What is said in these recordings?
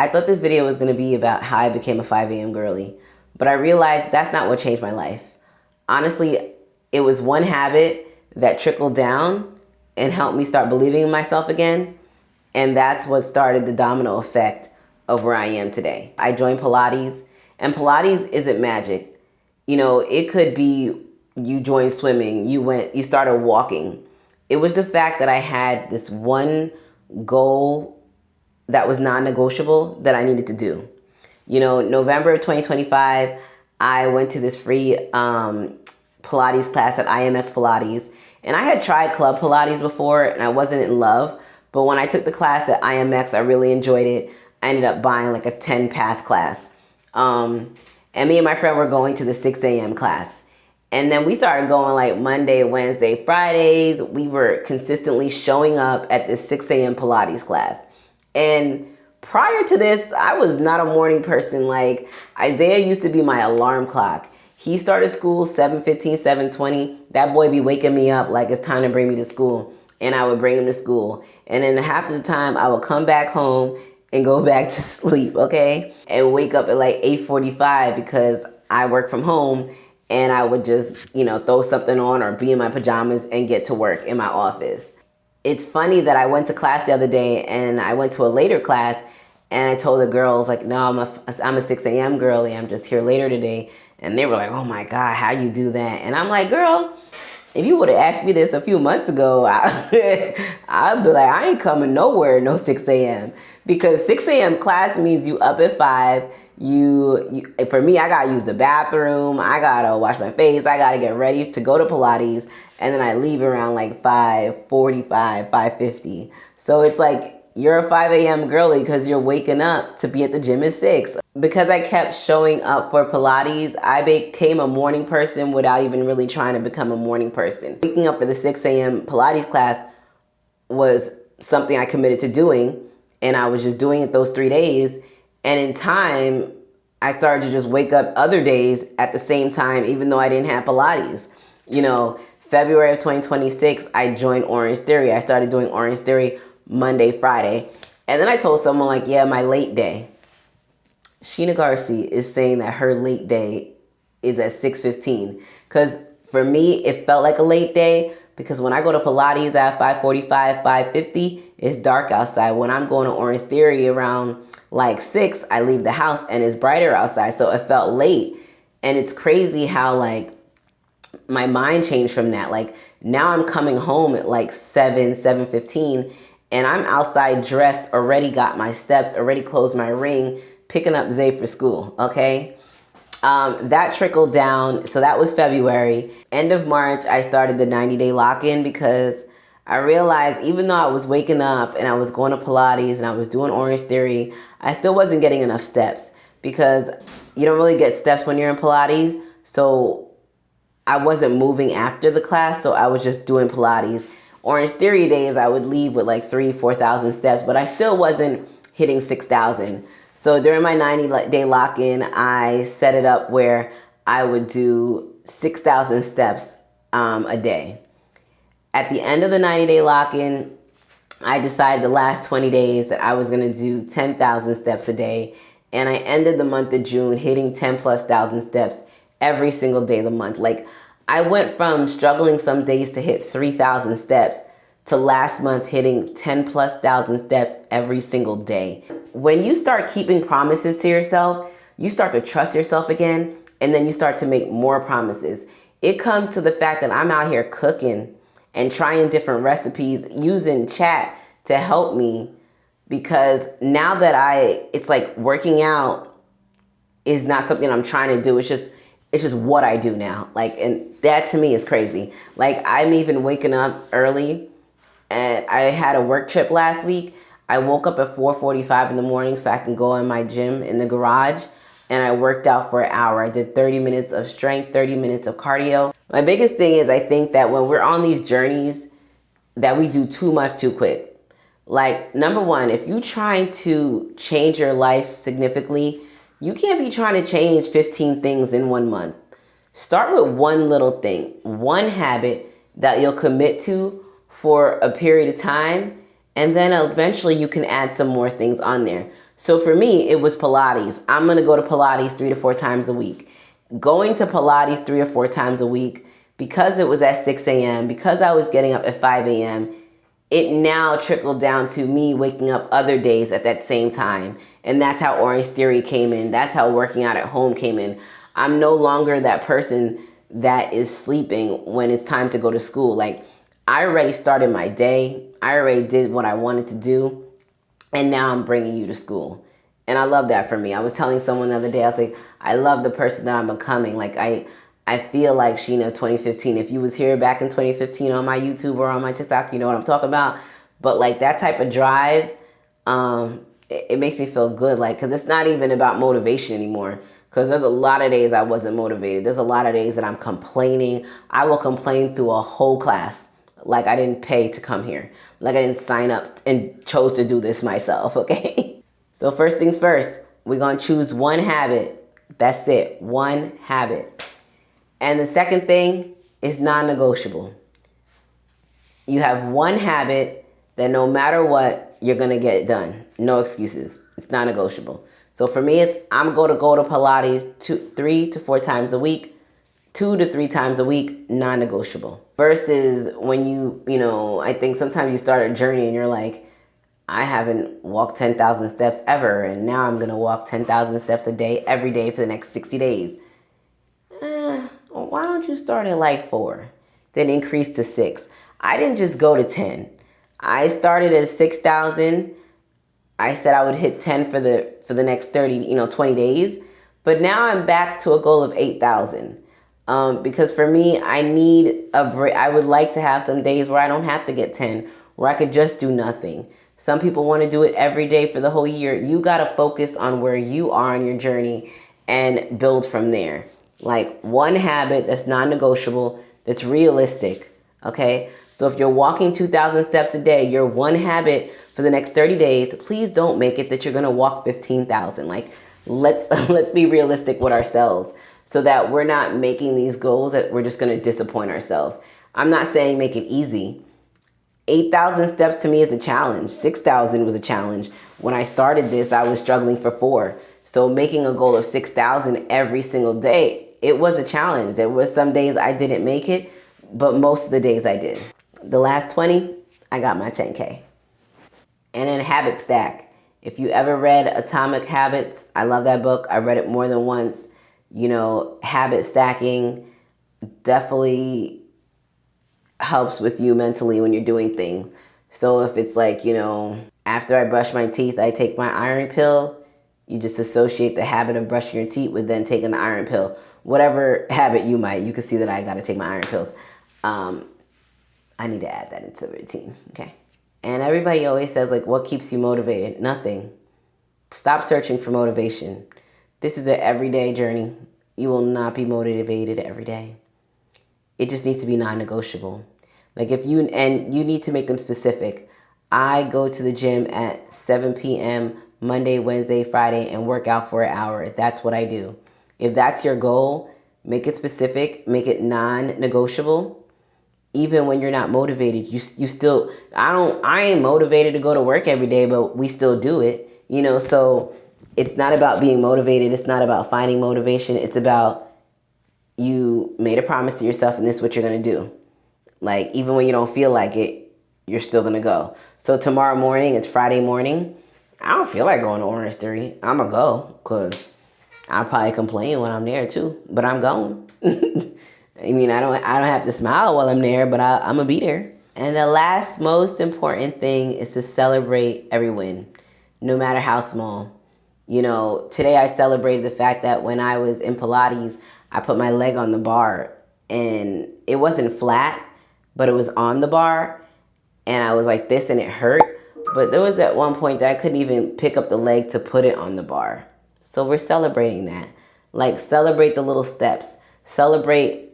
I thought this video was going to be about how I became a 5 a.m. girly, but I realized that's not what changed my life. Honestly, it was one habit that trickled down and helped me start believing in myself again, and that's what started the domino effect of where I am today. I joined Pilates, and Pilates isn't magic. You know, it could be you joined swimming, you started walking. It was the fact that I had this one goal that was non-negotiable that I needed to do. You know, November of 2025, I went to this free Pilates class at IMX Pilates. And I had tried Club Pilates before and I wasn't in love. But when I took the class at IMX, I really enjoyed it. I ended up buying like a 10 pass class. And me and my friend were going to the 6 a.m. class. And then we started going like Monday, Wednesday, Fridays. We were consistently showing up at this 6 a.m. Pilates class. And prior to this, I was not a morning person. Like Isaiah used to be my alarm clock. He started school 7:15, 7:20. That boy be waking me up like it's time to bring me to school. And I would bring him to school. And then half of the time I would come back home and go back to sleep, okay? And wake up at like 8:45 because I work from home and I would just, you know, throw something on or be in my pajamas and get to work in my office. It's funny that I went to class the other day and I went to a later class and I told the girls like, no, I'm a 6 a.m. girly. I'm just here later today. And they were like, oh my God, how you do that? And I'm like, girl, if you would have asked me this a few months ago, I'd be like, I ain't coming nowhere, no 6 a.m. Because 6 a.m. class means you up at 5. You for me, I gotta use the bathroom. I gotta wash my face. I gotta get ready to go to Pilates. And then I leave around like 5:45, 5:50. So it's like you're a 5 a.m. girly because you're waking up to be at the gym at 6. Because I kept showing up for Pilates, I became a morning person without even really trying to become a morning person. Waking up for the 6 a.m. Pilates class was something I committed to doing, and I was just doing it those 3 days. And in time, I started to just wake up other days at the same time, even though I didn't have Pilates. You know, February of 2026, I joined Orange Theory. I started doing Orange Theory Monday, Friday. And then I told someone like, yeah, my late day. Sheena Garcia is saying that her late day is at 6:15. Because for me, it felt like a late day because when I go to Pilates at 5:45, 5:50, it's dark outside. When I'm going to Orange Theory around like 6, I leave the house and it's brighter outside. So it felt late. And it's crazy how like my mind changed from that. Like now I'm coming home at like 7:15 and I'm outside dressed, already got my steps, already closed my ring, picking up Zay for school, okay? That trickled down. So that was February. End of March, I started the 90-day lock-in because I realized even though I was waking up and I was going to Pilates and I was doing Orange Theory, I still wasn't getting enough steps because you don't really get steps when you're in Pilates. So I wasn't moving after the class, so I was just doing Pilates. Orange Theory days, I would leave with like 4,000 steps, but I still wasn't hitting 6,000. So during my 90-day lock-in, I set it up where I would do 6,000 steps a day. At the end of the 90-day lock-in, I decided the last 20 days that I was going to do 10,000 steps a day. And I ended the month of June hitting 10,000+ steps every single day of the month. Like I went from struggling some days to hit 3,000 steps to last month hitting 10,000+ steps every single day. When you start keeping promises to yourself, you start to trust yourself again, and then you start to make more promises. It comes to the fact that I'm out here cooking and trying different recipes, using chat to help me, because now that it's like working out is not something I'm trying to do. It's just what I do now. Like, and that to me is crazy. Like I'm even waking up early, and I had a work trip last week. I woke up at 4:45 in the morning so I can go in my gym in the garage, and I worked out for an hour. I did 30 minutes of strength, 30 minutes of cardio. My biggest thing is I think that when we're on these journeys that we do too much too quick. Like number one, if you're trying to change your life significantly, you can't be trying to change 15 things in 1 month. Start with one little thing, one habit that you'll commit to for a period of time, and then eventually you can add some more things on there. So for me, it was Pilates. I'm going to go to Pilates 3 to 4 times a week. Going to Pilates 3 or 4 times a week, because it was at 6 a.m., because I was getting up at 5 a.m., it now trickled down to me waking up other days at that same time. And that's how Orange Theory came in. That's how working out at home came in. I'm no longer that person that is sleeping when it's time to go to school. Like, I already started my day. I already did what I wanted to do. And now I'm bringing you to school. And I love that for me. I was telling someone the other day, I was like, I love the person that I'm becoming. Like, I feel like Sheena of 2015. If you was here back in 2015 on my YouTube or on my TikTok, you know what I'm talking about. But like that type of drive, it makes me feel good. Like, cause it's not even about motivation anymore. Cause there's a lot of days I wasn't motivated. There's a lot of days that I'm complaining. I will complain through a whole class. Like I didn't pay to come here. Like I didn't sign up and chose to do this myself, okay? So first things first, we're gonna choose one habit. That's it, one habit. And the second thing is non-negotiable. You have one habit that no matter what, you're gonna get it done. No excuses. It's non-negotiable. So for me, it's I'm going to go to Pilates 3 to 4 times a week, 2 to 3 times a week, non-negotiable. Versus when I think sometimes you start a journey and you're like, I haven't walked 10,000 steps ever, and now I'm gonna walk 10,000 steps a day every day for the next 60 days. Why don't you start at like 4, then increase to 6? I didn't just go to 10. I started at 6,000. I said I would hit 10 for the next 20 days. But now I'm back to a goal of 8,000. Because for me, I need a break. I would like to have some days where I don't have to get 10, where I could just do nothing. Some people want to do it every day for the whole year. You got to focus on where you are on your journey and build from there. Like one habit that's non-negotiable, that's realistic, okay? So if you're walking 2,000 steps a day, your one habit for the next 30 days, please don't make it that you're going to walk 15,000. Like let's be realistic with ourselves so that we're not making these goals that we're just going to disappoint ourselves. I'm not saying make it easy. 8,000 steps to me is a challenge. 6,000 was a challenge. When I started this, I was struggling for 4. So making a goal of 6,000 every single day, it was a challenge. There were some days I didn't make it, but most of the days I did. The last 20, I got my 10K. And then habit stack. If you ever read Atomic Habits, I love that book. I read it more than once. Habit stacking definitely helps with you mentally when you're doing things. So if it's like, after I brush my teeth, I take my iron pill, you just associate the habit of brushing your teeth with then taking the iron pill. Whatever habit you can see that I got to take my iron pills. I need to add that into the routine, okay? And everybody always says, like, what keeps you motivated? Nothing. Stop searching for motivation. This is an everyday journey. You will not be motivated every day. It just needs to be non-negotiable. Like you need to make them specific. I go to the gym at 7 p.m. Monday, Wednesday, Friday, and work out for an hour. That's what I do. If that's your goal, make it specific, make it non-negotiable. Even when you're not motivated, you still, I ain't motivated to go to work every day, but we still do it, so it's not about being motivated. It's not about finding motivation. It's about you made a promise to yourself and this is what you're going to do. Like, even when you don't feel like it, you're still going to go. So tomorrow morning, it's Friday morning. I don't feel like going to Orange Theory. I'm going to go because I'll probably complain when I'm there too, but I'm going. I mean, I don't have to smile while I'm there, but I'm going to be there. And the last most important thing is to celebrate every win, no matter how small. Today I celebrated the fact that when I was in Pilates, I put my leg on the bar and it wasn't flat, but it was on the bar and I was like this and it hurt. But there was at one point that I couldn't even pick up the leg to put it on the bar. So we're celebrating that. Like, celebrate the little steps. Celebrate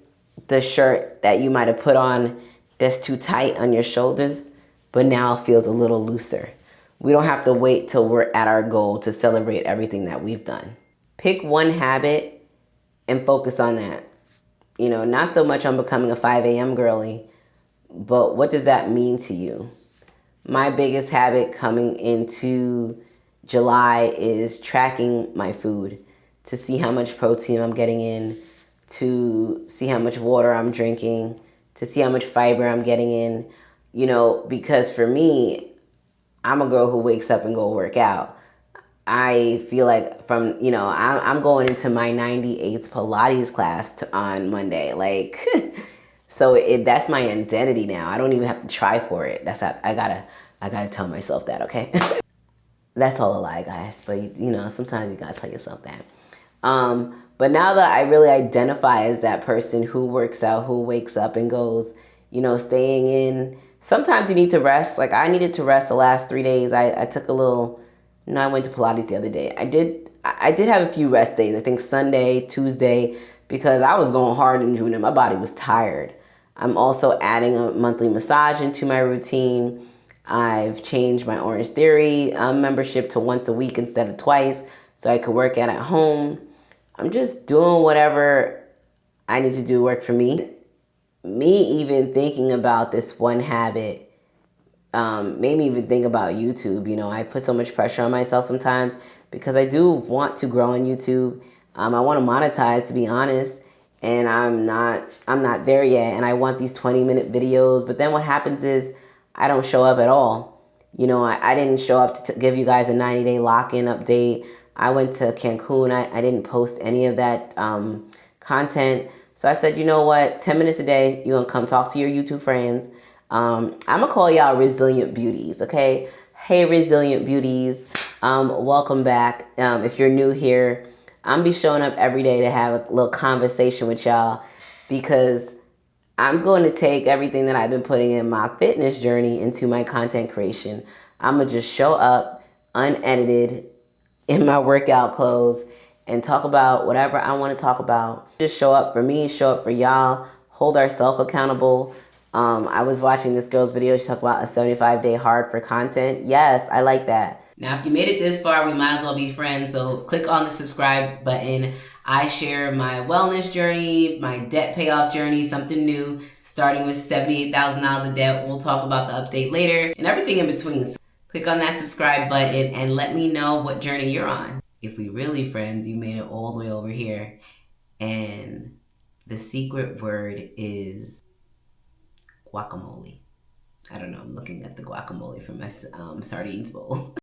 the shirt that you might have put on that's too tight on your shoulders, but now feels a little looser. We don't have to wait till we're at our goal to celebrate everything that we've done. Pick one habit and focus on that. Not so much on becoming a 5 a.m. girly, but what does that mean to you? My biggest habit coming into July is tracking my food to see how much protein I'm getting in, to see how much water I'm drinking, to see how much fiber I'm getting in, because for me, I'm a girl who wakes up and go work out. I feel like I'm going into my 98th Pilates class on Monday. Like, so that's my identity now. I don't even have to try for it. I gotta tell myself that, okay? That's all a lie, guys. But sometimes you gotta tell yourself that. But now that I really identify as that person who works out, who wakes up and goes, staying in. Sometimes you need to rest. Like I needed to rest the last 3 days. I took a little. I went to Pilates the other day. I did have a few rest days. I think Sunday, Tuesday, because I was going hard in June and my body was tired. I'm also adding a monthly massage into my routine. I've changed my Orange Theory membership to once a week instead of twice so I could work out at home. I'm just doing whatever I need to do work for me. Me even thinking about this one habit made me even think about YouTube. I put so much pressure on myself sometimes because I do want to grow on YouTube. I want to monetize, to be honest, and I'm not there yet. And I want these 20-minute videos, but then what happens is I don't show up at all. I didn't show up to give you guys a 90-day lock-in update. I went to Cancun. I didn't post any of that content. So I said, you know what? 10 minutes a day, you're going to come talk to your YouTube friends. I'm going to call y'all resilient beauties, okay? Hey, resilient beauties. Welcome back. If you're new here, I'm be showing up every day to have a little conversation with y'all because I'm going to take everything that I've been putting in my fitness journey into my content creation. I'm going to just show up unedited in my workout clothes and talk about whatever I want to talk about. Just show up for me, show up for y'all, hold ourselves accountable. I was watching this girl's video. She talked about a 75-day hard for content. Yes, I like that. Now, if you made it this far, we might as well be friends. So click on the subscribe button. I share my wellness journey, my debt payoff journey, something new, starting with $78,000 of debt. We'll talk about the update later and everything in between. So click on that subscribe button and let me know what journey you're on. If we really friends, you made it all the way over here. And the secret word is guacamole. I don't know. I'm looking at the guacamole from my sardines bowl.